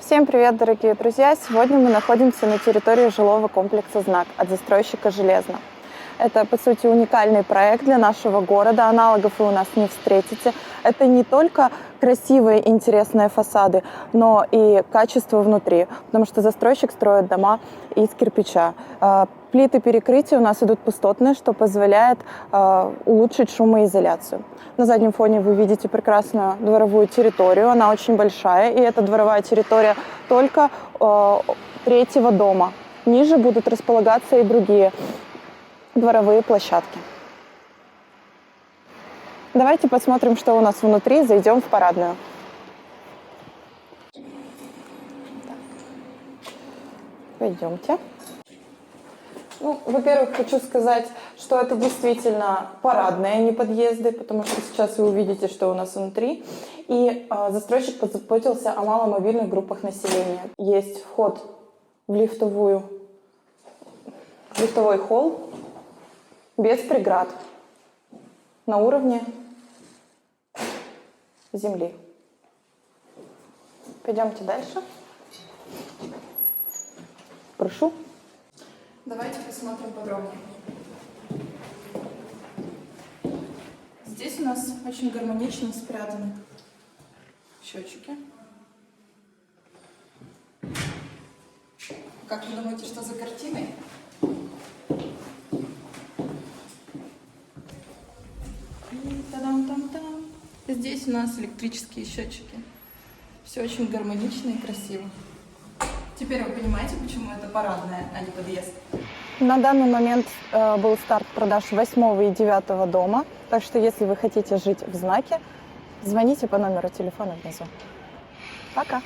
Всем привет, дорогие друзья! Сегодня мы находимся на территории жилого комплекса «Знак» от застройщика «Железно». Это, по сути, уникальный проект для нашего города, аналогов вы у нас не встретите. Это не только красивые и интересные фасады, но и качество внутри, потому что застройщик строит дома из кирпича. Плиты перекрытия у нас идут пустотные, что позволяет улучшить шумоизоляцию. На заднем фоне вы видите прекрасную дворовую территорию, она очень большая, и эта дворовая территория только третьего дома. Ниже будут располагаться и другие дворовые площадки. Давайте посмотрим, что у нас внутри, зайдем в парадную. Пойдемте. Во-первых, хочу сказать, что это действительно парадные, а не подъезды, потому что сейчас вы увидите, что у нас внутри. И застройщик позаботился о маломобильных группах населения. Есть вход в лифтовой холл без преград на уровне земли. Пойдемте дальше. Прошу. Давайте посмотрим подробнее. Здесь у нас очень гармонично спрятаны счетчики. Как вы думаете, что за картиной? И та-дам-там-там. Здесь у нас электрические счетчики. Все очень гармонично и красиво. Теперь вы понимаете, почему это парадная, а не подъезд? На данный момент был старт продаж 8 и 9 дома. Так что, если вы хотите жить в Знаке, звоните по номеру телефона внизу. Пока!